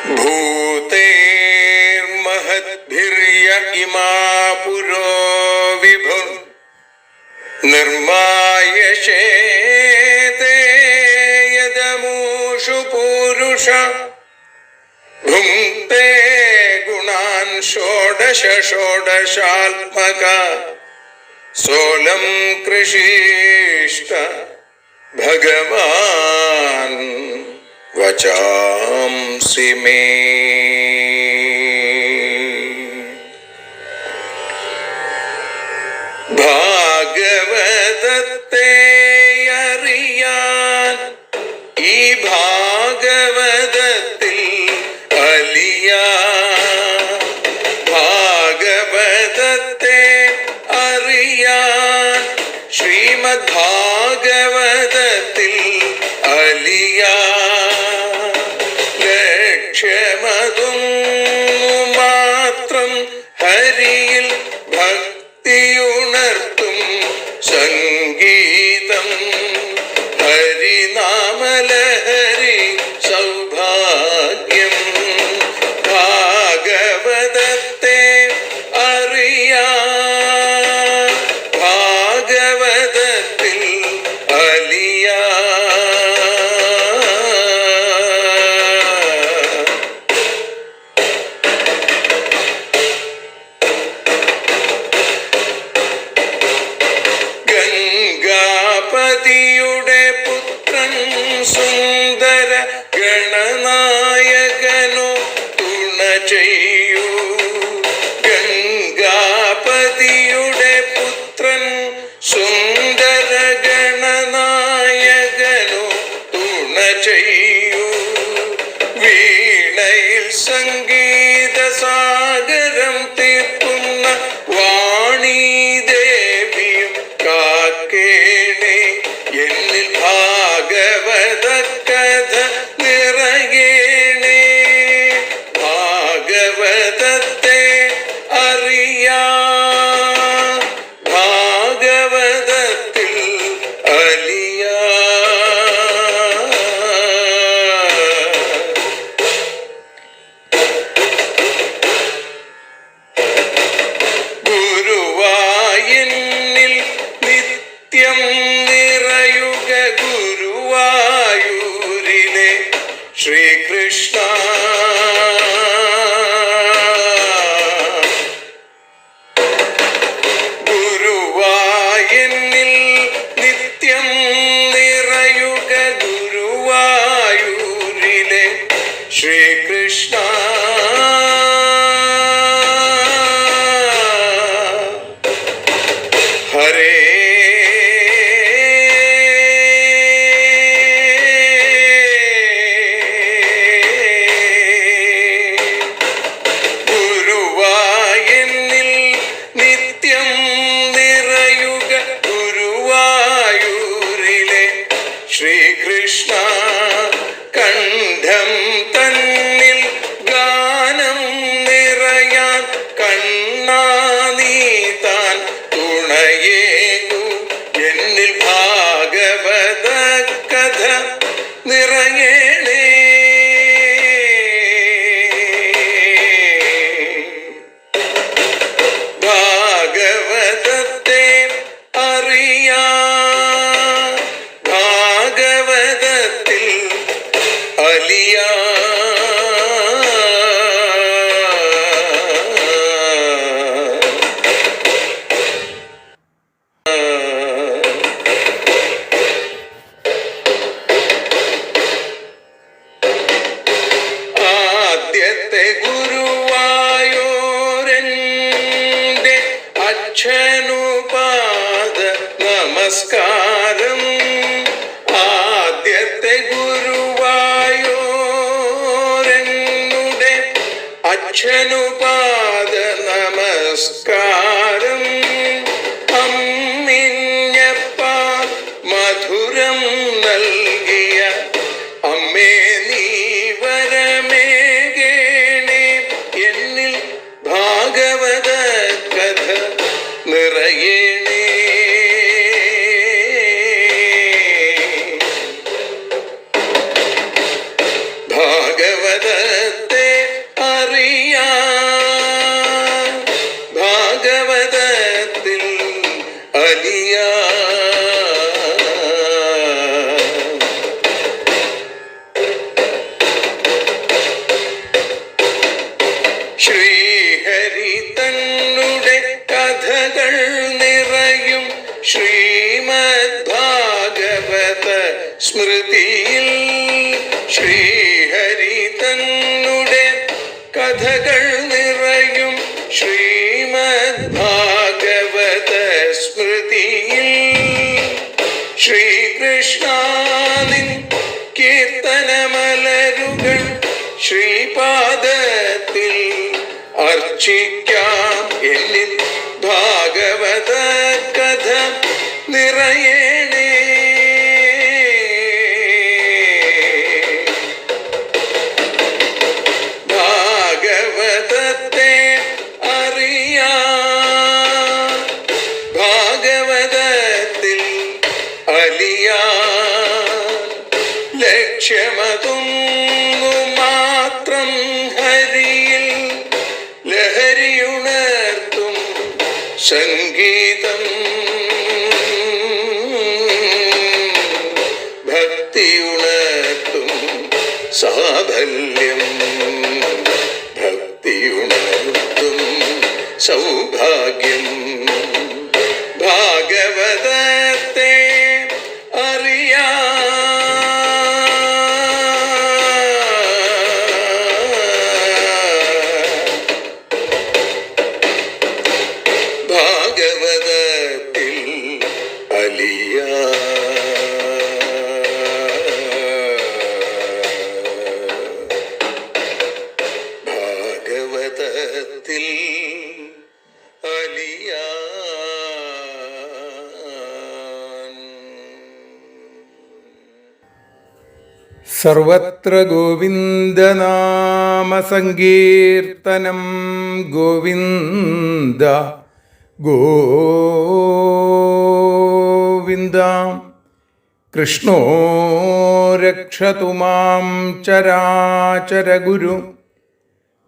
भूतेर्महद्भिर्य इमा पुरो विभुः निर्मायशेते यदमूषु पूरुष भुङ्क्ते गुणान् षोडश षोडशात्मका सोऽलं कृषीष्ट भगवान् वचांसि मे। ഭാഗവതത്തെ അറിയാൻ ഈ ഭാഗവതത്തിൽ അലിയാൻ, ഭാഗവതത്തെ അറിയാൻ ശ്രീമദ് ഭാഗവതത്തിൽ അലിയാൻ, ലക്ഷ്യമതും മാത്രം ഹരിയിൽ ഭക്തിയുണർത്തും സംഗീതം ഹരിനാമലഹരി സൗഭാഗ്യം. ഭാഗവതത്തെ അറിയാൻ ഭാഗവതത്തിൽ അലിയാൻ. ഗംഗാപതിയുടെ പുത്രൻ സുന്ദര ഗണനായകനോ തുണ ചെയ്യൂ. ഗംഗാപതിയുടെ പുത്രൻ സുന്ദര ഗണനായകനോ തുണ ചെയ്യൂ. വീണയിൽ സംഗീത സാഗരം തീർക്കുന്ന വാണീദേവിയും കാക്കേണേ എന്നിൽ ഭാഗവത കഥ നിറയേണേ. ഭാഗവതത്തെ അറിയാൻ ഭാഗവതത്തിൽ അലിയാൻ. ഗുരുവായൂരിൽ നിത്യം നിറയുക ഗുരുവായൂരിലെ ശ്രീകൃഷ്ണ. ഗുരുവായൂരിൽ നിത്യം നിറയുക ഗുരുവായൂരിലെ ശ്രീകൃഷ്ണ. ഹരേ ഗുരുവായൂരിൽ നിത്യം നിറയുക ഗുരുവായൂരിലെ ശ്രീകൃഷ്ണ. കണ്ഠം തന്നിൽ ഗാനം നിറയാൻ കണ്ണാ നീ താൻ തുണയേകു. എന്നിൽ ഭാഗവത കഥ നിറയേണേ. ഭാഗവതത്തെ അറിയാൻ ഭാഗവതത്തിൽ അലിയാൻ. ആദ്യത്തെ ഗുരുവായൂരന്റെ അച്ഛനുപാദ നമസ്കാരം. ആദ്യത്തെ ഗുരുവായൂരനുടെ അച്ഛനുപാദ നമസ്കാരം. അമ്മിഞ്ഞപ്പാൽ മധുരം നൽകിയ അമ്മേ നീ വരമേകേണേ. എന്നിൽ ഭാഗവത കഥ നിറയേണേ. ഭാഗവതത്തെ അലിയാ. ശ്രീഹരി തന്നുടെ കഥകൾ നിറയും ശ്രീമദ് ഭാഗവത സ്മൃതിയിൽ. ശ്രീഹരി തന്നുടെ കഥകൾ നിറയും ശ്രീമദ് ഭാഗവത സ്മൃതിയിൽ. ശ്രീകൃഷ്ണാനിൻ കീർത്തനമലരുകൾ ശ്രീപാദത്തിൽ അർച്ചിക്കാം. എന്നിൽ ഭാഗവത കഥ നിറയേണേ. ഭാഗവതത്തെ അറിയാ, ഭാഗവതത്തിൽ അലിയാ. ലക്ഷ്യമതൊന്നു മാത്രം ഹരിയിൽ ലഹരിയുണർത്തും സംഗീതം. ഭക്തിയുണർത്തും സാഫല്യം. ഭക്തിയുണർത്തും സൗഭാഗ്യം. ഭാഗവതത്തെ അറിയാ, ഭാഗവതത്തിൽ അലിയാ. ഭാഗവതത്തിൽ അലിയാ. സർവത്ര ഗോവിന്ദനാമസങ്കീർത്തനം. ഗോവിന്ദ ഗോവിന്ദ. കൃഷ്ണോ രക്ഷതു മാം ചരാചരഗുരു.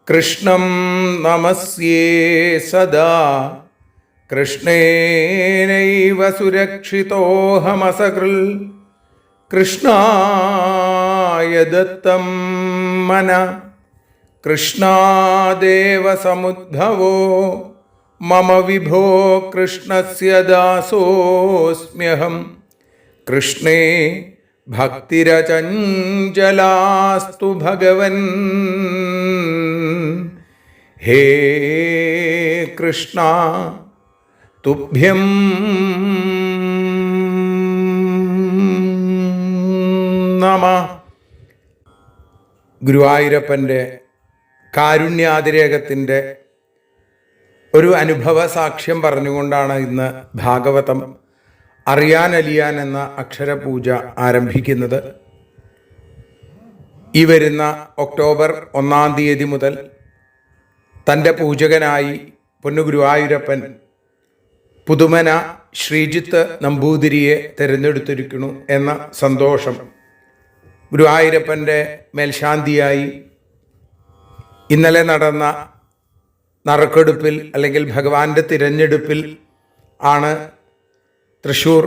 കൃഷ്ണം നമസ്യേ സദാ. കൃഷ്ണേനൈവ സുരക്ഷിതോഹമസകൃൽ. കൃഷ്ണായ ദത്തം മന. കൃഷ്ണാദേവ സമുദ്ഭവോ മമ വിഭോ. കൃഷ്ണസ്യ ദാസോസ്മ്യഹം. കൃഷ്ണേ ഭക്തിരചഞ്ചലാസ്തു ഭഗവൻ. ഹേ കൃഷ്ണ തുഭ്യം നമഃ. ഗുരുവായൂരപ്പൻ്റെ കാരുണ്യാതിരേകത്തിൻ്റെ ഒരു അനുഭവ സാക്ഷ്യം പറഞ്ഞുകൊണ്ടാണ് ഇന്ന് ഭാഗവതം അറിയാനലിയാൻ എന്ന അക്ഷരപൂജ ആരംഭിക്കുന്നത്. ഈ വരുന്ന ഒക്ടോബർ 1-ാം തീയതി മുതൽ തൻ്റെ പൂജകനായി പൊന്നുഗുരുവായൂരപ്പൻ പുതുമന ശ്രീജിത്ത് നമ്പൂതിരിയെ തിരഞ്ഞെടുത്തിരിക്കുന്നു എന്ന സന്തോഷം ഗുരുവായൂരപ്പൻ്റെ മേൽശാന്തിയായി ഇന്നലെ നടന്ന നറുക്കെടുപ്പിൽ അല്ലെങ്കിൽ ഭഗവാന്റെ തിരഞ്ഞെടുപ്പിൽ ആണ് തൃശ്ശൂർ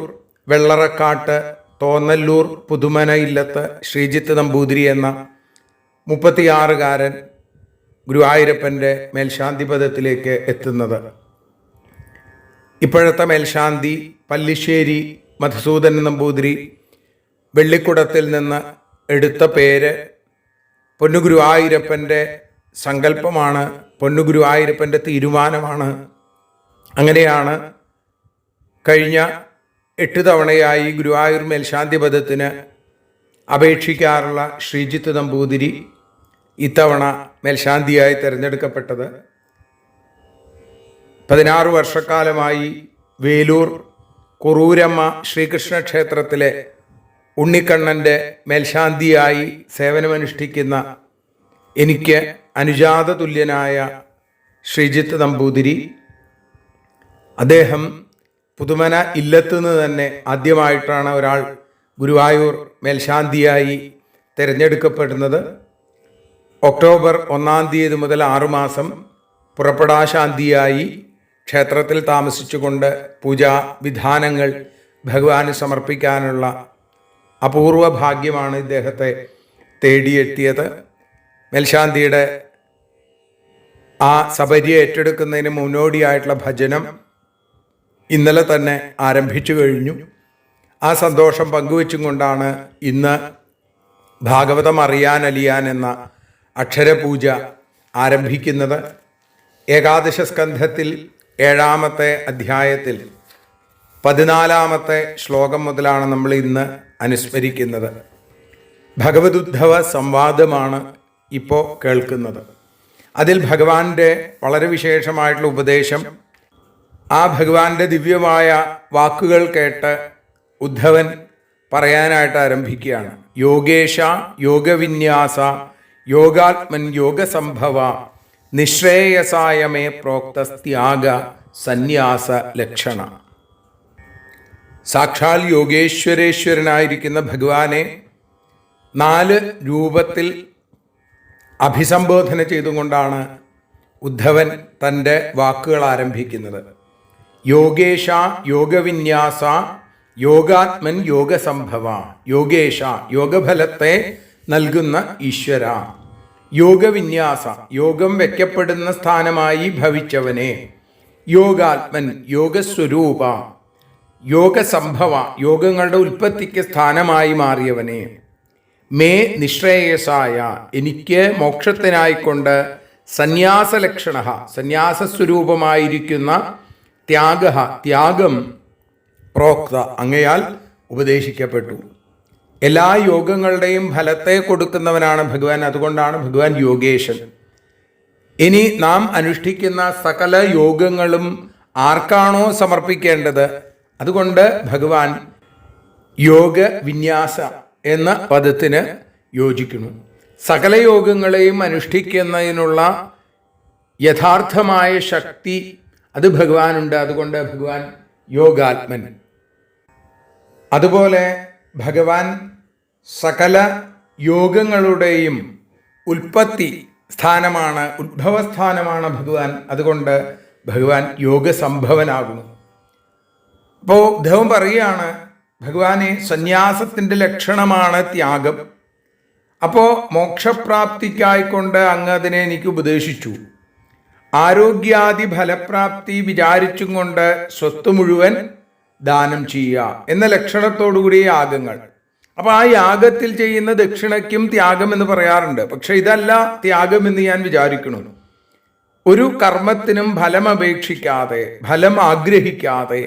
വെള്ളറക്കാട്ട് തോന്നല്ലൂർ പുതുമന ഇല്ലത്ത് ശ്രീജിത്ത് നമ്പൂതിരി എന്ന 36-കാരൻ ഗുരുവായൂരപ്പൻ്റെ മേൽശാന്തി പദത്തിലേക്ക് എത്തുന്നത്. ഇപ്പോഴത്തെ മേൽശാന്തി പല്ലിശ്ശേരി മധുസൂദൻ നമ്പൂതിരി വെള്ളിക്കുടത്തിൽ നിന്ന് എടുത്ത പേര് പൊന്നുഗുരുവായൂരപ്പൻ്റെ സങ്കല്പമാണ്, പൊന്നുഗുരുവായൂരപ്പൻ്റെ തീരുമാനമാണ്. അങ്ങനെയാണ് കഴിഞ്ഞ 8 തവണയായി ഗുരുവായൂർ മേൽശാന്തി പദത്തിന് അപേക്ഷിക്കാറുള്ള ശ്രീജിത്ത് നമ്പൂതിരി ഇത്തവണ മേൽശാന്തിയായി തിരഞ്ഞെടുക്കപ്പെട്ടത്. 16 വർഷക്കാലമായി വേലൂർ കുറൂരമ്മ ശ്രീകൃഷ്ണ ക്ഷേത്രത്തിലെ ഉണ്ണിക്കണ്ണൻ്റെ മേൽശാന്തിയായി സേവനമനുഷ്ഠിക്കുന്ന എനിക്ക് അനുജാത തുല്യനായ ശ്രീജിത്ത് നമ്പൂതിരി, അദ്ദേഹം പുതുമന ഇല്ലത്തുനിന്ന് തന്നെ ആദ്യമായിട്ടാണ് ഒരാൾ ഗുരുവായൂർ മേൽശാന്തിയായി തിരഞ്ഞെടുക്കപ്പെടുന്നത്. ഒക്ടോബർ 1-ാം തീയതി മുതൽ 6 മാസം പുറപ്പെടാശാന്തിയായി ക്ഷേത്രത്തിൽ താമസിച്ചുകൊണ്ട് പൂജാവിധാനങ്ങൾ ഭഗവാന് സമർപ്പിക്കാനുള്ള അപൂർവ ഭാഗ്യമാണ് ഇദ്ദേഹത്തെ തേടിയെത്തിയത്. മേൽശാന്തിയുടെ ആ സബരിയെ ഏറ്റെടുക്കുന്നതിന് മുന്നോടിയായിട്ടുള്ള ഭജനം ഇന്നലെ തന്നെ ആരംഭിച്ചു കഴിഞ്ഞു. ആ സന്തോഷം പങ്കുവെച്ചും കൊണ്ടാണ് ഇന്ന് ഭാഗവതം അറിയാൻ അലിയാൻ എന്ന അക്ഷരപൂജ ആരംഭിക്കുന്നത്. ഏകാദശ സ്കന്ധത്തിൽ 7-ാമത്തെ അധ്യായത്തിൽ 14-ാമത്തെ ശ്ലോകം മുതലാണ് നമ്മൾ ഇന്ന് അനുസ്മരിക്കുന്നത്. ഭഗവതുദ്ധവ സംവാദമാണ് ഇപ്പോൾ കേൾക്കുന്നത്. അതിൽ ഭഗവാന്റെ വളരെ വിശേഷമായിട്ടുള്ള ഉപദേശം, ആ ഭഗവാന്റെ ദിവ്യമായ വാക്കുകൾ കേട്ട് ഉദ്ധവൻ പറയാനായിട്ട് ആരംഭിക്കുകയാണ്. യോഗേശ യോഗവിന്യാസ യോഗാത്മൻ യോഗസംഭവ നിശ്രേയസായ മേ പ്രോക്തസ്ത്യാഗ സന്യാസ ലക്ഷണ. സാക്ഷാൽ യോഗേശ്വരേശ്വരനായിരിക്കുന്ന ഭഗവാനെ 4 രൂപത്തിൽ അഭിസംബോധന ചെയ്തുകൊണ്ടാണ് ഉദ്ധവൻ തൻ്റെ വാക്കുകൾ ആരംഭിക്കുന്നത്. യോഗേശ യോഗവിന്യാസ യോഗാത്മൻ യോഗസംഭവ. യോഗേശ യോഗഫലത്തെ നൽകുന്ന ഈശ്വര. യോഗവിന്യാസ യോഗം വയ്ക്കപ്പെടുന്ന സ്ഥാനമായി ഭവിച്ചവനെ. യോഗാത്മൻ യോഗസ്വരൂപ. യോഗസംഭവ യോഗങ്ങളുടെ ഉൽപ്പത്തിക്ക് സ്ഥാനമായി മാറിയവനെ. മേ നിശ്രേയസായ എനിക്ക് മോക്ഷത്തിനായിക്കൊണ്ട് സന്യാസലക്ഷണ സന്യാസസ്വരൂപമായിരിക്കുന്ന ത്യാഗം പ്രോക്ത അങ്ങയാൽ ഉപദേശിക്കപ്പെട്ടു. എല്ലാ യോഗങ്ങളുടെയും ഫലത്തെ കൊടുക്കുന്നവനാണ് ഭഗവാൻ. അതുകൊണ്ടാണ് ഭഗവാൻ യോഗേശൻ. ഇനി നാം അനുഷ്ഠിക്കുന്ന സകല യോഗങ്ങളും ആർക്കാണോ സമർപ്പിക്കേണ്ടത്, അതുകൊണ്ട് ഭഗവാൻ യോഗ വിന്യാസ എന്ന പദത്തിന് യോജിക്കുന്നു. സകല യോഗങ്ങളെയും അനുഷ്ഠിക്കുന്നതിനുള്ള യഥാർത്ഥമായ ശക്തി അത് ഭഗവാനുണ്ട്. അതുകൊണ്ട് ഭഗവാൻ യോഗാത്മൻ. അതുപോലെ ഭഗവാൻ സകല യോഗങ്ങളുടെയും ഉൽപ്പത്തി സ്ഥാനമാണ്, ഉദ്ഭവസ്ഥാനമാണ് ഭഗവാൻ. അതുകൊണ്ട് ഭഗവാൻ യോഗസംഭവനാകുന്നു. അപ്പോൾ ഉദ്ധവൻ പറയുകയാണ്, ഭഗവാനെ സന്യാസത്തിൻ്റെ ലക്ഷണമാണ് ത്യാഗം. അപ്പോൾ മോക്ഷപ്രാപ്തിക്കായിക്കൊണ്ട് അങ്ങ് അതിനെ എനിക്ക് ഉപദേശിച്ചു. ആരോഗ്യാദി ഫലപ്രാപ്തി വിചാരിച്ചും കൊണ്ട് സ്വത്ത് മുഴുവൻ ദാനം ചെയ്യുക എന്ന ലക്ഷണത്തോടുകൂടിയ യാഗങ്ങൾ. അപ്പോൾ ആ യാഗത്തിൽ ചെയ്യുന്ന ദക്ഷിണയ്ക്കും ത്യാഗം എന്ന് പറയാറുണ്ട്. പക്ഷെ ഇതല്ല ത്യാഗം എന്ന് ഞാൻ വിചാരിക്കുന്നു. ഒരു കർമ്മത്തിനും ഫലം അപേക്ഷിക്കാതെ, ഫലം ആഗ്രഹിക്കാതെ,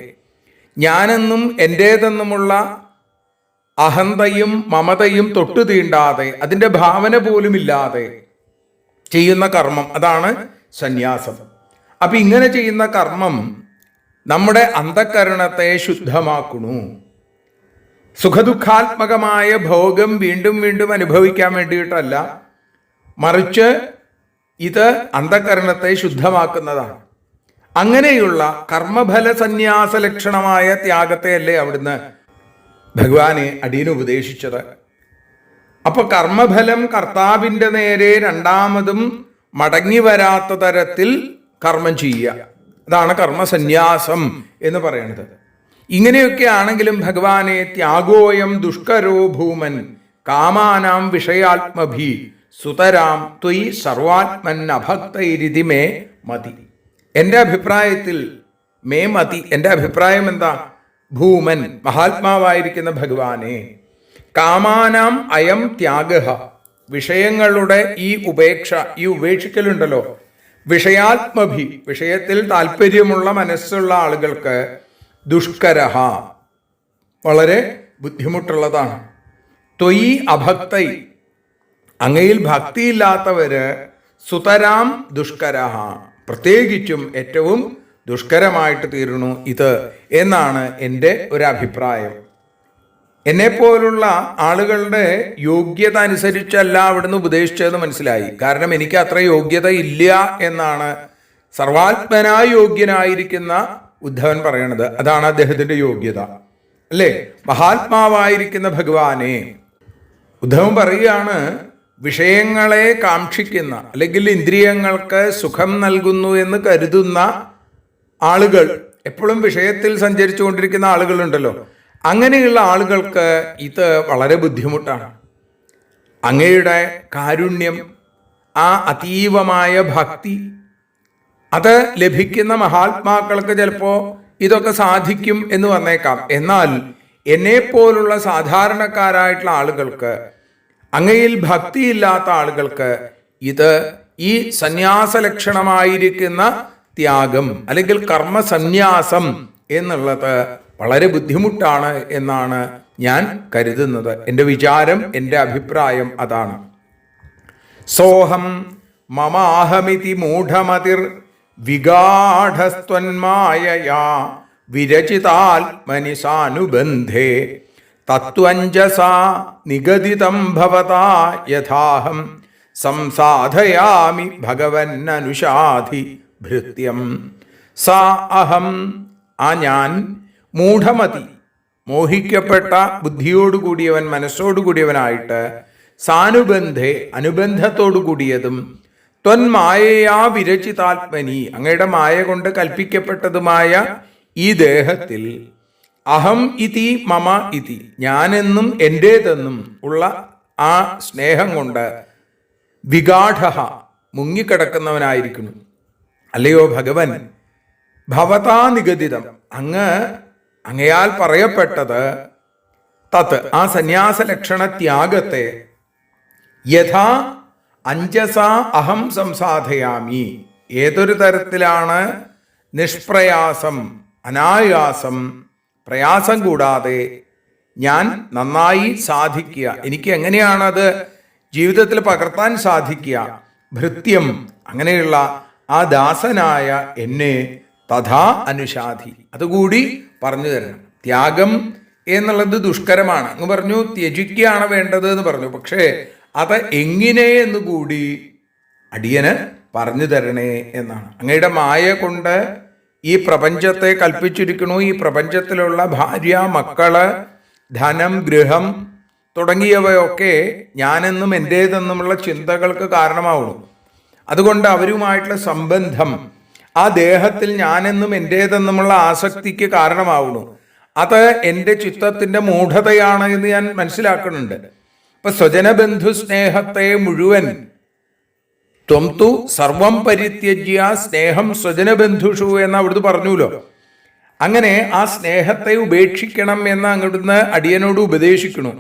ഞാനെന്നും എൻ്റേതെന്നുമുള്ള അഹന്തയും മമതയും തൊട്ടു തീണ്ടാതെ, അതിൻ്റെ ഭാവന പോലുമില്ലാതെ ചെയ്യുന്ന കർമ്മം, അതാണ് സന്യാസം. അപ്പൊ ഇങ്ങനെ ചെയ്യുന്ന കർമ്മം നമ്മുടെ അന്ധകരണത്തെ ശുദ്ധമാക്കുന്നു. സുഖദുഃഖാത്മകമായ ഭോഗം വീണ്ടും വീണ്ടും അനുഭവിക്കാൻ വേണ്ടിയിട്ടല്ല, മറിച്ച് ഇത് അന്ധകരണത്തെ ശുദ്ധമാക്കുന്നതാണ്. അങ്ങനെയുള്ള കർമ്മഫല സന്യാസ ലക്ഷണമായ ത്യാഗത്തെയല്ലേ അവിടുന്ന് ഭഗവാനെ അടിയന് ഉപദേശിച്ചത്. അപ്പൊ കർമ്മഫലം കർത്താവിൻ്റെ നേരെ രണ്ടാമതും മടങ്ങി വരാത്ത തരത്തിൽ കർമ്മം ചെയ്യുക, അതാണ് കർമ്മസന്യാസം എന്ന് പറയുന്നത്. ഇങ്ങനെയൊക്കെ ആണെങ്കിലും ഭഗവാനെ ത്യാഗോയം ദുഷ്കരോ ഭൂമൻ കാമാനാം വിഷയാത്മഭി സുതരാം ത്വയി സർവാത്മൻ അഭക്തൈരിതി മേ മതി. എൻ്റെ അഭിപ്രായത്തിൽ മേ മതി, എൻ്റെ അഭിപ്രായം എന്താ? ഭൂമൻ മഹാത്മാവായിരിക്കുന്ന ഭഗവാനെ, കാമാനാം അയം ത്യാഗ, വിഷയങ്ങളുടെ ഈ ഉപേക്ഷ, ഈ ഉപേക്ഷിക്കലുണ്ടല്ലോ, വിഷയാത്മഭി, വിഷയത്തിൽ താല്പര്യമുള്ള മനസ്സുള്ള ആളുകൾക്ക് ദുഷ്കരഹ, വളരെ ബുദ്ധിമുട്ടുള്ളതാണ്. ത്വയി അഭക്തൈ, അങ്ങയിൽ ഭക്തിയില്ലാത്തവര് സുതരാം ദുഷ്കരഹ, പ്രത്യേകിച്ചും ഏറ്റവും ദുഷ്കരമായിട്ട് തീരുന്നു ഇത് എന്നാണ് എൻ്റെ ഒരഭിപ്രായം. എന്നെപ്പോലുള്ള ആളുകളുടെ യോഗ്യത അനുസരിച്ചല്ല അവിടുന്ന് ഉപദേശിച്ചതെന്ന് മനസ്സിലായി. കാരണം എനിക്ക് അത്ര യോഗ്യത ഇല്ല എന്നാണ് സർവാത്മനാ യോഗ്യനായിരിക്കുന്ന ഉദ്ധവൻ പറയണത്. അതാണ് അദ്ദേഹത്തിന്റെ യോഗ്യത, അല്ലേ? മഹാത്മാവായിരിക്കുന്ന ഭഗവാനെ ഉദ്ധവൻ പറയുകയാണ്, വിഷയങ്ങളെ കാക്ഷിക്കുന്ന അല്ലെങ്കിൽ ഇന്ദ്രിയങ്ങൾക്ക് സുഖം നൽകുന്നു എന്ന് കരുതുന്ന ആളുകൾ, എപ്പോഴും വിഷയത്തിൽ സഞ്ചരിച്ചു കൊണ്ടിരിക്കുന്ന ആളുകളുണ്ടല്ലോ, അങ്ങനെയുള്ള ആളുകൾക്ക് ഇത് വളരെ ബുദ്ധിമുട്ടാണ്. അങ്ങയുടെ കാരുണ്യം, ആ അതീവമായ ഭക്തി, അത് ലഭിക്കുന്ന മഹാത്മാക്കൾക്ക് ചിലപ്പോൾ ഇതൊക്കെ സാധിക്കും എന്ന് വന്നേക്കാം. എന്നാൽ എന്നെപ്പോലുള്ള സാധാരണക്കാരായിട്ടുള്ള ആളുകൾക്ക്, അങ്ങയിൽ ഭക്തിയില്ലാത്ത ആളുകൾക്ക് ഇത് ഈ സന്യാസ ലക്ഷണമായിരിക്കുന്ന ത്യാഗം അല്ലെങ്കിൽ കർമ്മസന്യാസം എന്നുള്ളത് വളരെ ബുദ്ധിമുട്ടാണ് എന്നാണ് ഞാൻ കരുതുന്നത്. എൻ്റെ വിചാരം, എൻ്റെ അഭിപ്രായം അതാണ്. സോഹം മമാഹമിതി മൂഢമതിർ വിഗാഢസ്ത്വന്മായയാ വിരചിതാത്മനി സാനുബന്ധേ തത്വഞ്ജസാ നിഗദിതം ഭവതാ യഥാഹം സംസാധയാമി ഭഗവന്നനുഷാധി ഭൃത്യം. സാ അഹം, ആ ഞാൻ, മൂഢമതി, മോഹിക്കപ്പെട്ട ബുദ്ധിയോടുകൂടിയവൻ, മനസ്സോടുകൂടിയവനായിട്ട്, സാനുബന്ധേ, അനുബന്ധത്തോടു കൂടിയതും, ത്വന്മായയാ വിരചിതാത്മനി, അങ്ങയുടെ മായ കൊണ്ട് കൽപ്പിക്കപ്പെട്ടതുമായ ഈ ദേഹത്തിൽ, അഹം ഇതി മമ ഇതി, ഞാനെന്നും എൻ്റേതെന്നും ഉള്ള ആ സ്നേഹം കൊണ്ട് വിഗാഢ, മുങ്ങിക്കിടക്കുന്നവനായിരിക്കുന്നു. അല്ലയോ ഭഗവൻ, ഭവതാ നിഗദിതം, അങ്ങയാൽ പറയപ്പെട്ടത്, തത്, ആ സന്യാസ ലക്ഷണ ത്യാഗത്തെ, യഥാ അഞ്ജസ അഹം സംസാധയാമി, ഏതൊരു തരത്തിലാണ് നിഷ്പ്രയാസം, അനായാസം, പ്രയാസം കൂടാതെ ഞാൻ നന്നായി സാധിക്കുക, എനിക്ക് എങ്ങനെയാണത് ജീവിതത്തിൽ പകർത്താൻ സാധിക്കുക, ഭൃത്യം, അങ്ങനെയുള്ള ആ ദാസനായ എന്നെ തഥാ അനുഷാധി, അതുകൂടി പറഞ്ഞു തരണം. ത്യാഗം എന്നുള്ളത് ദുഷ്കരമാണ് അങ്ങ് പറഞ്ഞു, ത്യജിക്കുകയാണ് വേണ്ടത് എന്ന് പറഞ്ഞു. പക്ഷേ അത് എങ്ങനെ എന്നുകൂടി അടിയന് പറഞ്ഞു തരണേ എന്നാണ്. അങ്ങയുടെ മായ കൊണ്ട് ഈ പ്രപഞ്ചത്തെ കൽപ്പിച്ചിരിക്കണു. ഈ പ്രപഞ്ചത്തിലുള്ള ഭാര്യ, മക്കള്, ധനം, ഗൃഹം തുടങ്ങിയവയൊക്കെ ഞാനെന്നും എൻ്റേതെന്നുമുള്ള ചിന്തകൾക്ക് കാരണമാവുന്നു. അതുകൊണ്ട് അവരുമായിട്ടുള്ള സംബന്ധം, ആ ദേഹത്തിൽ ഞാനെന്നും എൻ്റേതെന്നുമുള്ള ആസക്തിക്ക് കാരണമാവുന്നു. അത് എൻ്റെ ചിത്തത്തിൻ്റെ മൂഢതയാണ് എന്ന് ഞാൻ മനസ്സിലാക്കുന്നുണ്ട്. ഇപ്പൊ സ്വജനബന്ധു സ്നേഹത്തെ മുഴുവൻ, ത്വം തു സർവം പരിത്യജ്യ സ്നേഹം സ്വജനബന്ധുഷു എന്ന് അവിടുന്ന് പറഞ്ഞുല്ലോ. അങ്ങനെ ആ സ്നേഹത്തെ ഉപേക്ഷിക്കണം എന്ന് അവിടുന്ന് അടിയനോട് ഉപദേശിക്കണു.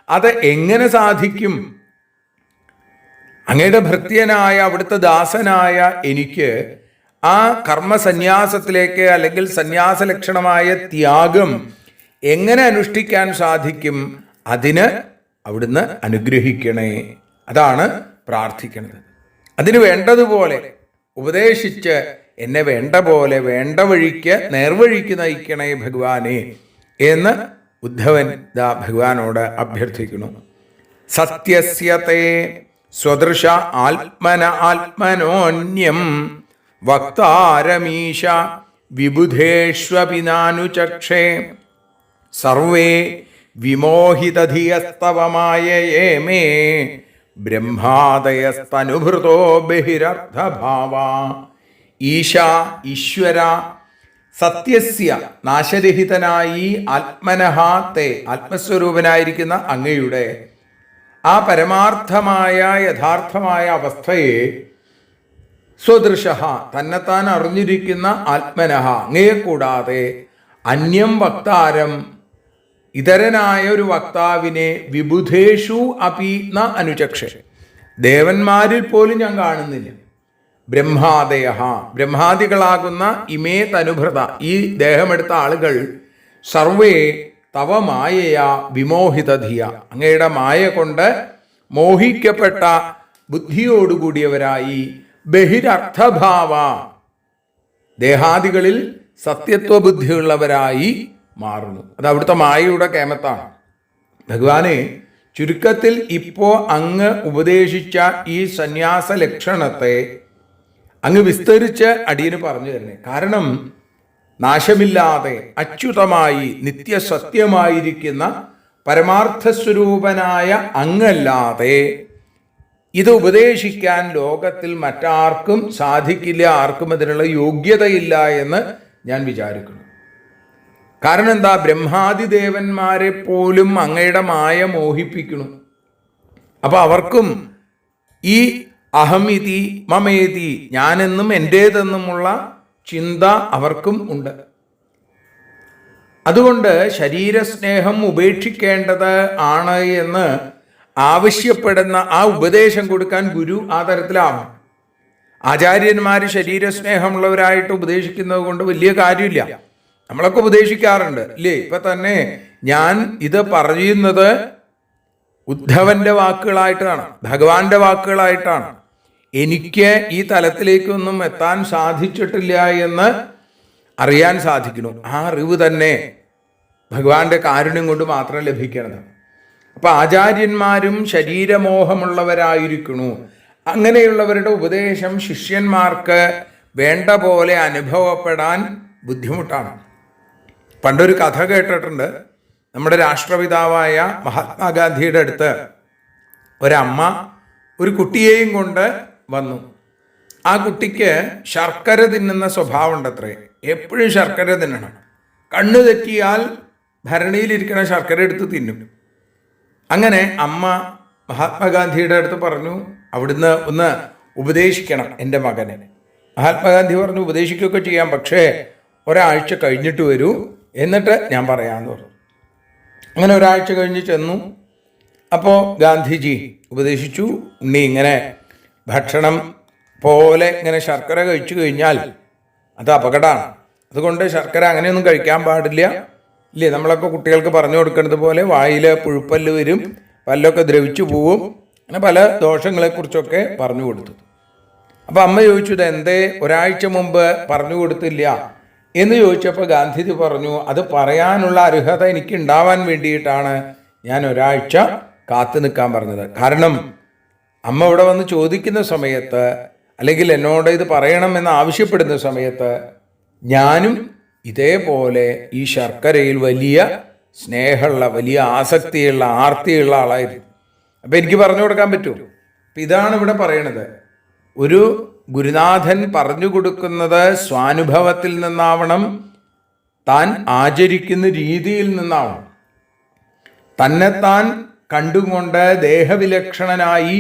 അത് എങ്ങനെ സാധിക്കും? അങ്ങയുടെ ഭൃത്യനായ, അവിടുത്തെ ദാസനായ എനിക്ക് ആ കർമ്മസന്യാസത്തിലേക്ക് അല്ലെങ്കിൽ സന്യാസ ലക്ഷണമായ ത്യാഗം എങ്ങനെ അനുഷ്ഠിക്കാൻ സാധിക്കും? അതിന് അവിടുന്ന് അനുഗ്രഹിക്കണേ. അതാണ് പ്രാർത്ഥിക്കുന്നത്. അതിന് വേണ്ടതുപോലെ ഉപദേശിച്ച് എന്നെ വേണ്ട പോലെ, വേണ്ട വഴിക്ക്, നേർവഴിക്ക് നയിക്കണേ ഭഗവാനെ എന്ന് ഉദ്ധവൻ ഭഗവാനോട് അഭ്യർത്ഥിക്കുന്നു. സത്യസ്യത്തെ സ്വദൃശ ആത്മന ആത്മനോന്യം വക്താരമീശ വിബുധേഷ്വപിനാനുചക്ഷേ സർവേ വിമോഹിതധിയസ്തവമായയേ മേ ബ്രഹ്മാദയസ്തനുഭൃതോ ബഹിരർത്ഥഭാവ. ഈശ, ഈശ്വര, സത്യസ്യ, നാശരഹിതനായി, ആത്മനഃ തേ, ആത്മസ്വരൂപനായിരിക്കുന്ന അങ്ങയുടെ ആ പരമാർത്ഥമായ യഥാർത്ഥമായ അവസ്ഥയെ, സ്വദൃശ, തന്നെത്താൻ അറിഞ്ഞിരിക്കുന്ന ആത്മനഃ, അങ്ങയെ കൂടാതെ, അന്യം വക്താരം, ഇതരനായ ഒരു വക്താവിനെ, വിബുധേഷു അപി ന അനുചക്ഷേ, ദേവന്മാരിൽ പോലും ഞാൻ കാണുന്നില്ല. ബ്രഹ്മാദയ, ബ്രഹ്മാദികളാകുന്ന ഇമേ തനുഭൃത, ഈ ദേഹമെടുത്ത ആളുകൾ, സർവേ തവ മായയാ വിമോഹിതധിയ, അങ്ങയുടെ മായ കൊണ്ട് മോഹിക്കപ്പെട്ട ബുദ്ധിയോടുകൂടിയവരായി, ബഹിരർത്ഥഭാവ, ദേഹാദികളിൽ സത്യത്വ ബുദ്ധിയുള്ളവരായി മാറുന്നു. അത് അവിടുത്തെ മായയുടെ കേമത്താണ്. ഭഗവാനെ, ചുരുക്കത്തിൽ ഇപ്പോൾ അങ്ങ് ഉപദേശിച്ച ഈ സന്യാസ ലക്ഷണത്തെ അങ്ങ് വിസ്തരിച്ച് അടിയന് പറഞ്ഞു തരണേ. കാരണം നാശമില്ലാതെ അച്യുതമായി നിത്യസത്യമായിരിക്കുന്ന പരമാർത്ഥസ്വരൂപനായ അങ്ങല്ലാതെ ഇത് ഉപദേശിക്കാൻ ലോകത്തിൽ മറ്റാർക്കും സാധിക്കില്ല, ആർക്കും അതിനുള്ള യോഗ്യതയില്ല എന്ന് ഞാൻ വിചാരിക്കുന്നു. കാരണം എന്താ? ബ്രഹ്മാദിദേവന്മാരെ പോലും അങ്ങയുടെ മായ മോഹിപ്പിക്കുന്നു. അപ്പൊ അവർക്കും ഈ അഹമിതി മമേതി, ഞാനെന്നും എൻ്റേതെന്നുമുള്ള ചിന്ത അവർക്കും ഉണ്ട്. അതുകൊണ്ട് ശരീരസ്നേഹം ഉപേക്ഷിക്കേണ്ടത് ആണ് എന്ന് ആവശ്യപ്പെടുന്ന ആ ഉപദേശം കൊടുക്കാൻ ഗുരു ആ തരത്തിലാവണം. ആചാര്യന്മാർ ശരീരസ്നേഹമുള്ളവരായിട്ട് ഉപദേശിക്കുന്നത് കൊണ്ട് വലിയ കാര്യമില്ല. നമ്മളൊക്കെ ഉപദേശിക്കാറുണ്ട് ഇല്ലേ? ഇപ്പൊ തന്നെ ഞാൻ ഇത് പറയുന്നത് ഉദ്ധവന്റെ വാക്കുകളായിട്ടാണ്, ഭഗവാന്റെ വാക്കുകളായിട്ടാണ്. എനിക്ക് ഈ തലത്തിലേക്കൊന്നും എത്താൻ സാധിച്ചിട്ടില്ല എന്ന് അറിയാൻ സാധിക്കുന്നു. ആ അറിവ് തന്നെ ഭഗവാന്റെ കാരുണ്യം കൊണ്ട് മാത്രം ലഭിക്കണത്. അപ്പൊ ആചാര്യന്മാരും ശരീരമോഹമുള്ളവരായിരിക്കുന്നു. അങ്ങനെയുള്ളവരുടെ ഉപദേശം ശിഷ്യന്മാർക്ക് വേണ്ട പോലെ അനുഭവപ്പെടാൻ ബുദ്ധിമുട്ടാണ്. പണ്ടൊരു കഥ കേട്ടിട്ടുണ്ട്. നമ്മുടെ രാഷ്ട്രപിതാവായ മഹാത്മാഗാന്ധിയുടെ അടുത്ത് ഒരമ്മ ഒരു കുട്ടിയെയും കൊണ്ട് വന്നു. ആ കുട്ടിക്ക് ശർക്കര തിന്നുന്ന സ്വഭാവം ഉണ്ടത്രേ. എപ്പോഴും ശർക്കര തിന്നണം. കണ്ണു തെറ്റിയാൽ ഭരണിയിലിരിക്കുന്ന ശർക്കര എടുത്ത് തിന്നും. അങ്ങനെ അമ്മ മഹാത്മാഗാന്ധിയുടെ അടുത്ത് പറഞ്ഞു, അവിടുന്ന് ഒന്ന് ഉപദേശിക്കണം എൻ്റെ മകനെ. മഹാത്മാഗാന്ധി പറഞ്ഞു, ഉപദേശിക്കുകയൊക്കെ ചെയ്യാം, പക്ഷേ ഒരാഴ്ച കഴിഞ്ഞിട്ട് വരൂ, എന്നിട്ട് ഞാൻ പറയാമെന്ന് പറഞ്ഞു. അങ്ങനെ ഒരാഴ്ച കഴിഞ്ഞ് ചെന്നു. അപ്പോൾ ഗാന്ധിജി ഉപദേശിച്ചു, ഉണ്ണി ഇങ്ങനെ ഭക്ഷണം പോലെ ഇങ്ങനെ ശർക്കര കഴിച്ചു കഴിഞ്ഞാൽ അത് അപകടമാണ്. അതുകൊണ്ട് ശർക്കര അങ്ങനെയൊന്നും കഴിക്കാൻ പാടില്ല ഇല്ലേ? നമ്മളൊക്കെ കുട്ടികൾക്ക് പറഞ്ഞു കൊടുക്കുന്നത് പോലെ വായിൽ പുഴുപ്പല്ല് വരും, പല്ലൊക്കെ ദ്രവിച്ചു പോവും, അങ്ങനെ പല ദോഷങ്ങളെക്കുറിച്ചൊക്കെ പറഞ്ഞു കൊടുത്തു. അപ്പം അമ്മ ചോദിച്ചു, ഇത് എന്തേ ഒരാഴ്ച മുമ്പ് പറഞ്ഞു കൊടുത്തില്ല എന്ന് ചോദിച്ചപ്പോൾ ഗാന്ധിജി പറഞ്ഞു, അത് പറയാനുള്ള അർഹത എനിക്ക് ഉണ്ടാവാൻ വേണ്ടിയിട്ടാണ് ഞാൻ ഒരാഴ്ച കാത്തു നിൽക്കാൻ പറഞ്ഞത്. കാരണം അമ്മ ഇവിടെ വന്ന് ചോദിക്കുന്ന സമയത്ത്, അല്ലെങ്കിൽ എന്നോട് ഇത് പറയണമെന്ന് ആവശ്യപ്പെടുന്ന സമയത്ത് ഞാനും ഇതേപോലെ ഈ ശർക്കരയിൽ വലിയ സ്നേഹമുള്ള, വലിയ ആസക്തിയുള്ള, ആർത്തിയുള്ള ആളായിരുന്നു. അപ്പം എനിക്ക് പറഞ്ഞു കൊടുക്കാൻ പറ്റും. അപ്പം ഇതാണ് ഇവിടെ പറയണത്. ഒരു ഗുരുനാഥൻ പറഞ്ഞു കൊടുക്കുന്നത് സ്വാനുഭവത്തിൽ നിന്നാവണം, താൻ ആചരിക്കുന്ന രീതിയിൽ നിന്നാവണം. തന്നെത്താൻ കണ്ടുകൊണ്ട് ദേഹവിലക്ഷണനായി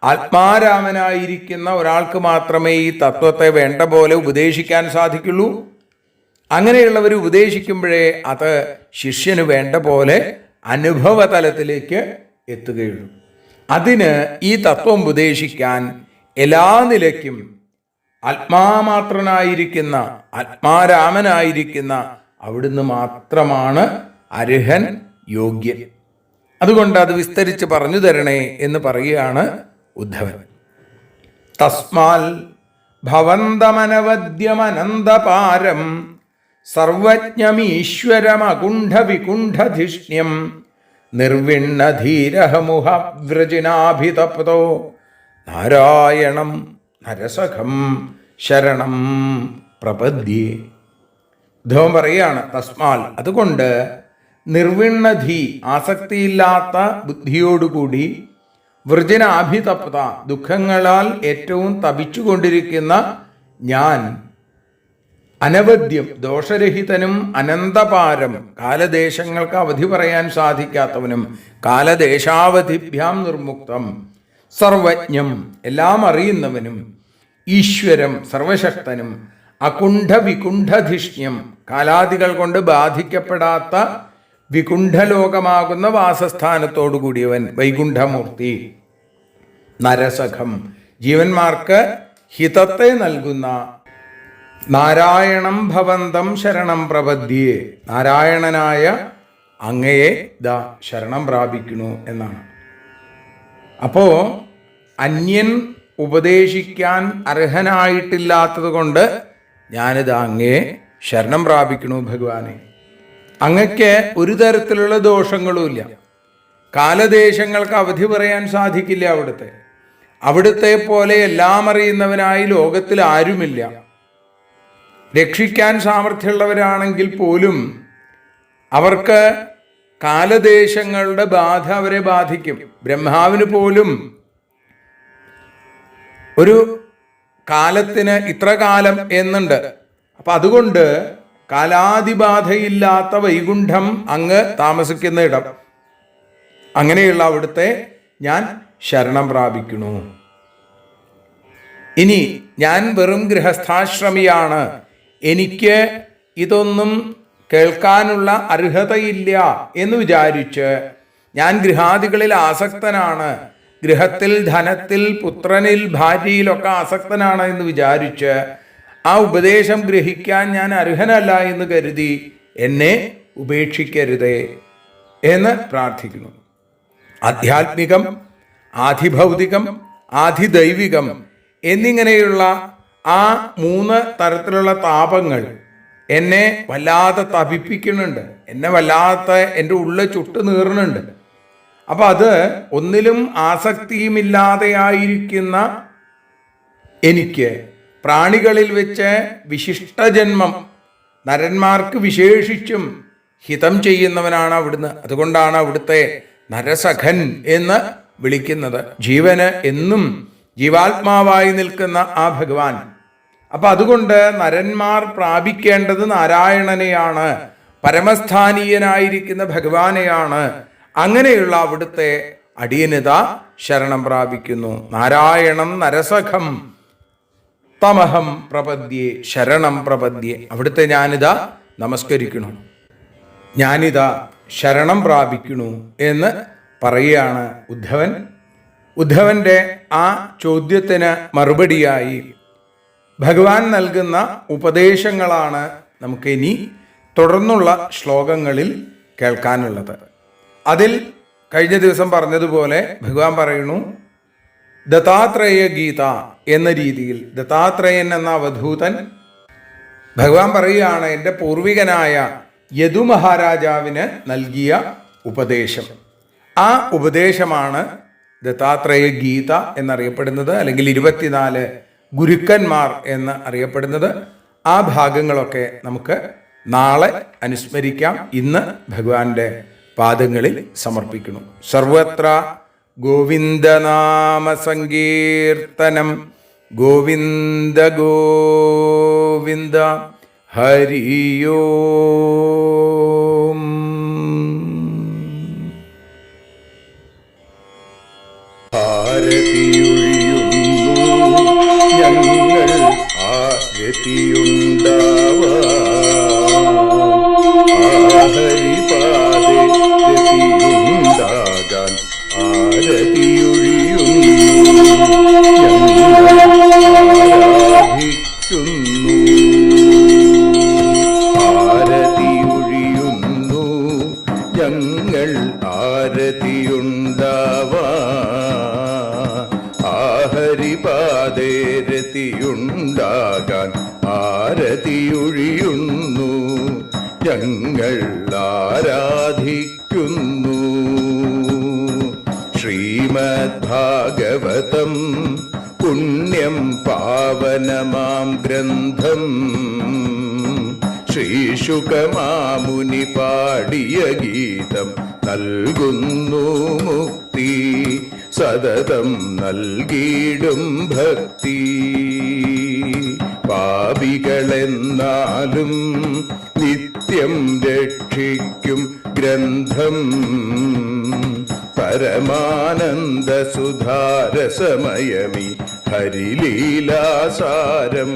ആത്മാരാമനായിരിക്കുന്ന ഒരാൾക്ക് മാത്രമേ ഈ തത്വത്തെ വേണ്ട പോലെ ഉപദേശിക്കാൻ സാധിക്കുള്ളൂ. അങ്ങനെയുള്ളവർ ഉപദേശിക്കുമ്പോഴേ അത് ശിഷ്യന് വേണ്ട പോലെ അനുഭവ തലത്തിലേക്ക് എത്തുകയുള്ളൂ. അതിന് ഈ തത്വം ഉപദേശിക്കാൻ എല്ലാ നിലയ്ക്കും ആത്മാമാത്രനായിരിക്കുന്ന, ആത്മാരാമനായിരിക്കുന്ന അവിടുന്ന് മാത്രമാണ് അർഹൻ, യോഗ്യൻ. അതുകൊണ്ട് അത് വിസ്തരിച്ച് പറഞ്ഞു തരണേ എന്ന് പറയുകയാണ് ഉദ്ധവൻ. തസ്മാൽ ഭവന്തമനവദ്യമനന്തപാരം സർവജ്ഞമീശ്വരമകുണ്ഠവികുണ്ഠധിഷ്ണ്യം നിർവിണ്ണധീരഹമുഹവ്രജിനാഭിതപ്തോ നാരായണം നരസഖം ശരണം പ്രപദ്യേ. ഉദ്ധവൻ പറയുകയാണ്, തസ്മാൽ അതുകൊണ്ട് നിർവിണ്ണധി ആസക്തിയില്ലാത്ത ബുദ്ധിയോടുകൂടി, വൃജനാഭിതപ്ത ദുഃഖങ്ങളാൽ ഏറ്റവും തപിച്ചുകൊണ്ടിരിക്കുന്ന ഞാൻ, അനവദ്യം ദോഷരഹിതനും, അനന്തപാരം കാലദേശങ്ങൾക്ക് അവധി പറയാൻ സാധിക്കാത്തവനും, കാലദേശാവധിഭ്യാം നിർമുക്തം, സർവജ്ഞം എല്ലാം അറിയുന്നവനും, ഈശ്വരം സർവശക്തനും, അകുണ്ഠവികുണ്ഠധിഷ്ണ്യം കാലാദികൾ കൊണ്ട് ബാധിക്കപ്പെടാത്ത വികുണ്ഠലോകമാകുന്ന വാസസ്ഥാനത്തോടു കൂടിയവൻ, വൈകുണ്ഠമൂർത്തി, നരസഖം ജീവന്മാർക്ക് ഹിതത്തെ നൽകുന്ന, നാരായണം ഭവന്തം ശരണം പ്രപദ്യേ നാരായണനായ അങ്ങയെ ദാ ശരണം പ്രാപിക്കുന്നു എന്നാണ്. അപ്പോ അന്യൻ ഉപദേശിക്കാൻ അർഹനായിട്ടില്ലാത്തത് കൊണ്ട് ഞാനിത് അങ്ങയെ ശരണം പ്രാപിക്കണു ഭഗവാനെ. അങ്ങക്ക് ഒരു തരത്തിലുള്ള ദോഷങ്ങളുമില്ല. കാലദേശങ്ങൾക്ക് അവധി പറയാൻ സാധിക്കില്ല അവിടുത്തെ പോലെ എല്ലാം അറിയുന്നവനായി ലോകത്തിൽ ആരുമില്ല. രക്ഷിക്കാൻ സാമർഥ്യമുള്ളവരാണെങ്കിൽ പോലും അവർക്ക് കാലദേശങ്ങളുടെ ബാധ അവരെ ബാധിക്കും. ബ്രഹ്മാവിന് പോലും ഒരു കാലത്തിന് ഇത്ര കാലം എന്നുണ്ട്. അപ്പം അതുകൊണ്ട് കാലാതിബാധയില്ലാത്ത വൈകുണ്ഠം അങ്ങ് താമസിക്കുന്ന ഇടം, അങ്ങനെയുള്ള അവിടുത്തെ ഞാൻ ശരണം പ്രാപിക്കുന്നു. ഇനി ഞാൻ വെറും ഗൃഹസ്ഥാശ്രമിയാണ്, എനിക്ക് ഇതൊന്നും കേൾക്കാനുള്ള അർഹതയില്ല എന്ന് വിചാരിച്ച് ഞാൻ ഗൃഹാദികളിൽ ആസക്തനാണ്, ഗൃഹത്തിൽ, ധനത്തിൽ, പുത്രനിൽ, ഭാര്യയിലൊക്കെ ആസക്തനാണ് എന്ന് വിചാരിച്ച് ആ ഉപദേശം ഗ്രഹിക്കാൻ ഞാൻ അർഹനല്ല എന്ന് കരുതി എന്നെ ഉപേക്ഷിക്കരുതേ എന്ന് പ്രാർത്ഥിക്കുന്നു. ആധ്യാത്മികം, ആധിഭൗതികം, ആധിദൈവികം എന്നിങ്ങനെയുള്ള ആ 3 തരത്തിലുള്ള താപങ്ങൾ എന്നെ വല്ലാതെ തപിപ്പിക്കുന്നുണ്ട്, എന്നെ വല്ലാത്ത എൻ്റെ ഉള്ളിൽ ചുട്ടു നീറുന്നുണ്ട്. അപ്പം അത് ഒന്നിലും ആസക്തിയുമില്ലാതെയായിരിക്കുന്ന എനിക്ക് പ്രാണികളിൽ വെച്ച് വിശിഷ്ടജന്മം, നരന്മാർക്ക് വിശേഷിച്ചും ഹിതം ചെയ്യുന്നവനാണ് അവിടുന്ന്. അതുകൊണ്ടാണ് അവിടുത്തെ നരസഖൻ എന്ന് വിളിക്കുന്നത്. ജീവന് എന്നും ജീവാത്മാവായി നിൽക്കുന്ന ആ ഭഗവാൻ. അപ്പൊ അതുകൊണ്ട് നരന്മാർ പ്രാപിക്കേണ്ടത് നാരായണനെയാണ്, പരമസ്ഥാനീയനായിരിക്കുന്ന ഭഗവാനെയാണ്. അങ്ങനെയുള്ള അവിടുത്തെ അടിയനിത ശരണം പ്രാപിക്കുന്നു. നാരായണം നരസഖം തമഹം പ്രപദ്യേ ശരണം പ്രപദ്യേ. അവിടുത്തെ ഞാനിതാ നമസ്കരിക്കുന്നു, ഞാനിതാ ശരണം പ്രാപിക്കുന്നു എന്ന് പറയുകയാണ് ഉദ്ധവൻ. ഉദ്ധവന്റെ ആ ചോദ്യത്തിന് മറുപടിയായി ഭഗവാൻ നൽകുന്ന ഉപദേശങ്ങളാണ് നമുക്ക് ഇനി തുടർന്നുള്ള ശ്ലോകങ്ങളിൽ കേൾക്കാനുള്ളത്. അതിൽ കഴിഞ്ഞ ദിവസം പറഞ്ഞതുപോലെ ഭഗവാൻ പറയുന്നു, ദത്താത്രേയ ഗീത എന്ന രീതിയിൽ ദത്താത്രേയൻ എന്ന അവധൂതൻ ഭഗവാൻ പറയുകയാണ് എൻ്റെ പൂർവികനായ യദു മഹാരാജാവിന് നൽകിയ ഉപദേശം. ആ ഉപദേശമാണ് ദത്താത്രേയ ഗീത എന്നറിയപ്പെടുന്നത്, അല്ലെങ്കിൽ 24 ഗുരുക്കന്മാർ എന്ന് അറിയപ്പെടുന്നത്. ആ ഭാഗങ്ങളൊക്കെ നമുക്ക് നാളെ അനുസ്മരിക്കാം. ഇന്ന് ഭഗവാന്റെ പാദങ്ങളിൽ സമർപ്പിക്കുന്നു. സർവത്ര ഗോവിന്ദനാമ സങ്കീർത്തനം, ഗോവിന്ദ ഗോവിന്ദ, ഹരിയോം. ആരതിയൊഴിയുന്നു ഞങ്ങൾ ആരതിയുണ്ടാവാഹരിപാദേ രതിയുണ്ടാകാൻ ആരതിയൊഴിയുന്നു ഞങ്ങൾ ആരതിയുണ്ടാവാൻ ആഹരിപാദേ രതിയുണ്ടാകാൻ ആരതിയൊഴിയുന്നു ഞങ്ങൾ ആരാധിക്കുന്നു. ശ്രീമദ്ഭാഗവതം പുണ്യം പാവനമാം ഗ്രന്ഥം ശ്രീശുകമാമുനി പാടിയ ഗീതം നൽകുന്നു മുക്തി, സതതം നൽകിയിടും ഭക്തി. പാപികളെന്നാലും നിത്യം രക്ഷിക്കും ഗ്രന്ഥം പരമാനന്ദ സുധാരസമയമി ഹരിലീലാസാരം,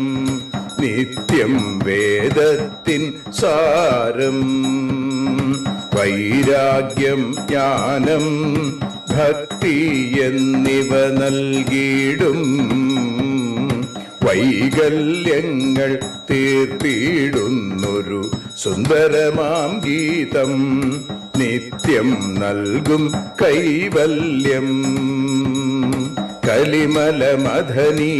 നിത്യം വേദത്തിൻ സാരം. വൈരാഗ്യം, ജ്ഞാനം, ഭക്തി എന്നിവ നൽകിയിടും വൈകല്യങ്ങൾ തീർത്തിയിടുന്നൊരു സുന്ദരമാം ഗീതം, നിത്യം നൽകും കൈവല്യം. കലിമലമഥനി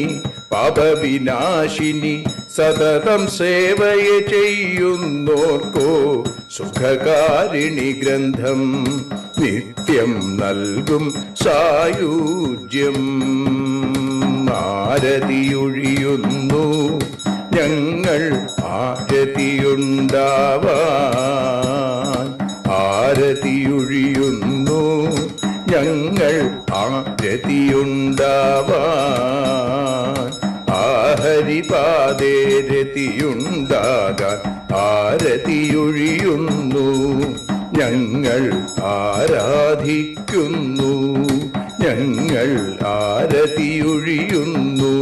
പാപവിനാശിനി സതതം സേവയ ചെയ്യുന്നോർക്കോ സുഖകാരിണി ഗ്രന്ഥം, നിത്യം നൽകും സായുജ്യം. ആരതിയൊഴിയുന്നു ഞങ്ങൾ ആരതിയുണ്ടാവാൻ ആരതിയൊഴിയുന്നു ഞങ്ങൾ ആരതിയുണ്ടാവാൻ ആഹരി ഹരിപാദേ രതിയുണ്ടാകാൻ ആരതിയൊഴിയുന്നു ഞങ്ങൾ ആരാധിക്കുന്നു. ഞങ്ങൾ ആരതിയൊഴിയുന്നു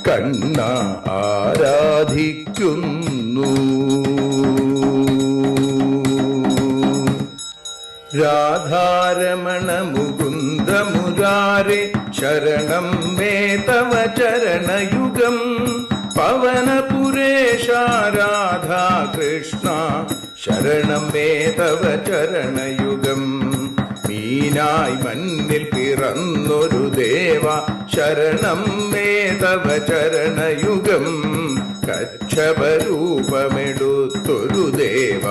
കണ്ണ ആരാധിക്കുന്നു. രാധാരമണ മുകുന്ദ മുരാരേ ശരണം മേ തവ ചരണയുഗം. പവനപുരേശ രാധാ കൃഷ്ണ ശരണം മേ തവ ചരണയുഗം. മീനായി മണ്ണിൽ പിറന്നൊരു ദേവ ശരണം മേ തവ ചരണയുഗം. കച്ഛപരൂപമെടുത്തൊരു ദേവ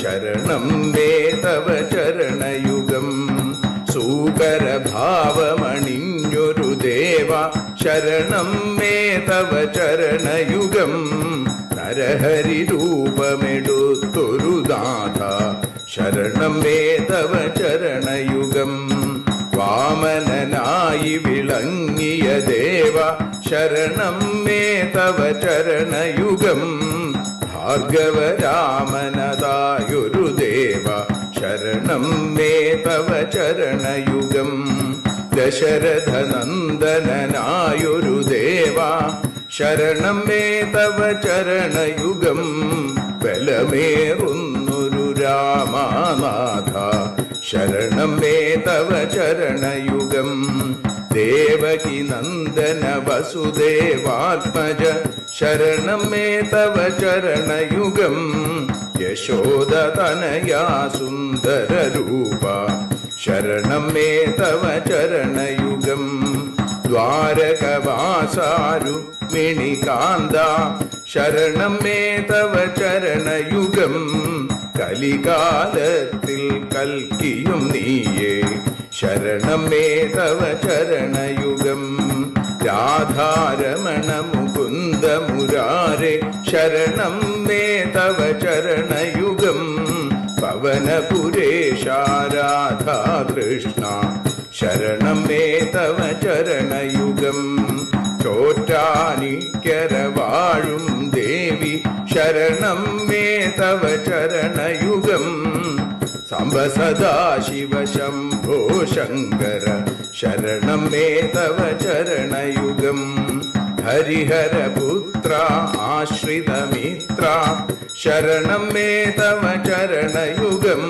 ശരണം മേ തവ ചരണയുഗം. സൂകരഭാവമണിഞ്ഞൊരു ദേവ ശരണം മേ തവ ചരണയുഗം. നരഹരി രൂപമെടുത്തൊരു നാഥ ശരണം മേ തവ ചരണയുഗം. വാമനനായി വിളങ്ങിയ ദേവ ശരണം മേ തവ ചരണയുഗം. ഭാർഗവരാമനതായൊരു ദേവ ശരണം മേ തവ ചരണയുഗം. ദശരഥനന്ദനായൊരു ദേവ ശരണം മേ തവ ചരണയുഗം. ബലമേറുന്നൊരു രാമനാഥ ശരണം മേ തവ ചരണയുഗം. ദേവകി നന്ദന വസുദേവാത്മജ ശരണം മേ തവ ചരണയുഗം. യശോദതനയാ സുന്ദര രൂപ ശരണം മേ തവ ചരണയുഗം. ദ്വാരകവാസാരുക്മിണികാന്ത ശരണം മേ തവ ചരണയുഗം. കലികാലത്തിൽ കൽക്കിയും നീയേ ശരണം മേ തവ ചരണയുഗം. രാധാരമണ മുകുന്ദ മുരാരേ ശരണം മേ തവ ചരണയുഗം. പവനപുരേശ രാധാ കൃഷ്ണ ശരണം മേ തവ ചരണയുഗം. ചോറ്റാനിക്കര വാഴും ദേവി ശരണം മേ തവ ചരണയുഗം. സാംബ സദാശിവ ശംഭോ ശങ്കര ശരണം മേ തവ ചരണയുഗം. ഹരിഹരപുത്ര ആശ്രിതമിത്ര ശരണം മേ തവ ചരണയുഗം.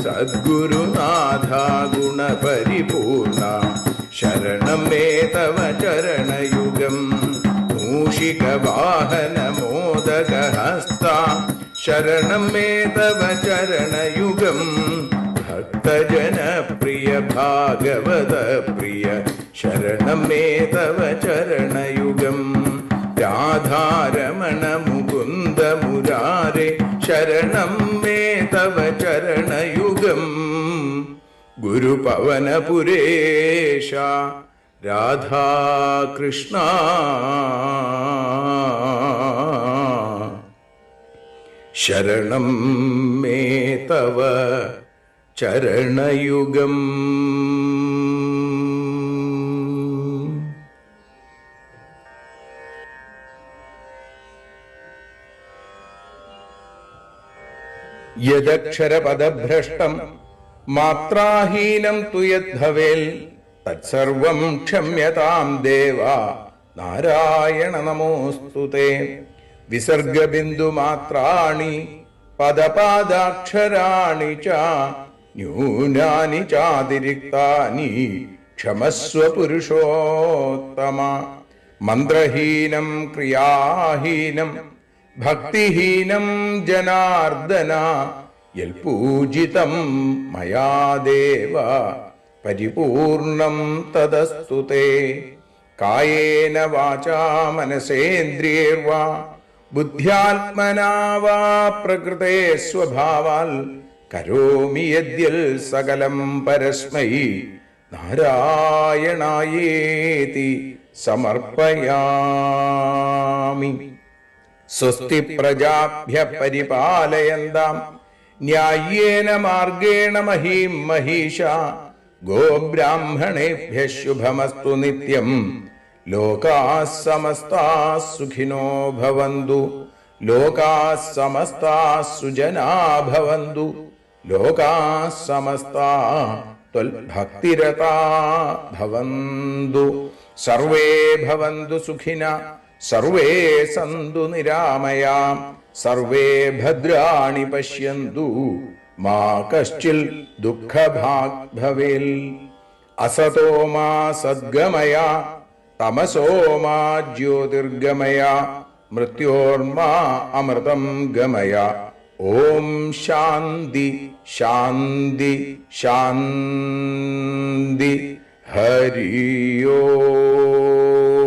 സദ്ഗുരുനാഥ ഗുണപരിപൂർണ ശരണം മേ തവ ചരണയുഗം. മൂഷികവാഹന മോദകഹസ്ത ശരണം മേ തവ ചരണയുഗം. ഭക്തജനപ്രിയ ഭാഗവത പ്രിയ ശരണം മേ തവ ചരണയുഗം. രാധാരമണ മുകുന്ദ മുരാരേ ശരണം മേ തവ ചരണയുഗം. ഗുരുപവനപുരേശ രാധാകൃഷ്ണ ശരണം മേ തവ ചരണയുഗം. യദക്ഷരപദഭ്രഷ്ടം മാത്രാഹീനം തു യദ്ഭവേൽ തത്സർവം ക്ഷമ്യതാം ദേവ നാരായണ നമോസ്തുതേ. വിസർഗബിന്ദുമാത്രാണി പദപാദാക്ഷരാണി ച ന്യൂനാനി ചാതിരിക്താനി ക്ഷമസ്വ പുരുഷോത്തമ. മന്ത്രഹീനം ക്രിയാഹീനം ഭക്തിഹീനം ജനാർദ്ദന യൽപൂജിതം മയാ ദേവ പരിപൂർണം തദസ്തു തേ. കായേന വാചാ മനസേന്ദ്രിയൈർവാ ബുദ്ധ്യാത്മനാ വാ പ്രകൃതേ സ്വഭാവാൽ കരോമി യദ്യൽ സകലം പരസ്മൈ നാരായണായേതി സമർപ്പയാമി. സ്വസ്തി പ്രജാഭ്യ പരിപാലയന്താം ന്യായേന മാർഗേണ മഹീം മഹീഷ. ഗോബ്രാഹ്മണേഭ്യഃ ശുഭമസ്തു നിത്യം ലോകാഃ സമസ്താഃ സുഖിനോ ഭവന്തു. ലോകാഃ സമസ്താഃ സുജനാ ഭവന്തു. ലോകാഃ സമസ്താഃ ത്വൽഭക്തിരതാ ഭവന്തു. സർവേ ഭവന്തു സുഖിനഃ സർവേ സന്തു നിരാമയാം സർവേ ഭദ്രാണി പശ്യന്തു മാ കശ്ചിൽ ദുഃഖഭാഗ് ഭവേൽ. അസതോ മാ സദ്ഗമയ തമസോ മാ ജ്യോതിർഗമയ മൃത്യോർമാ അമൃതം ഗമയ. ഓം ശാന്തി ശാന്തി ശാന്തി. ഹരി ഓം.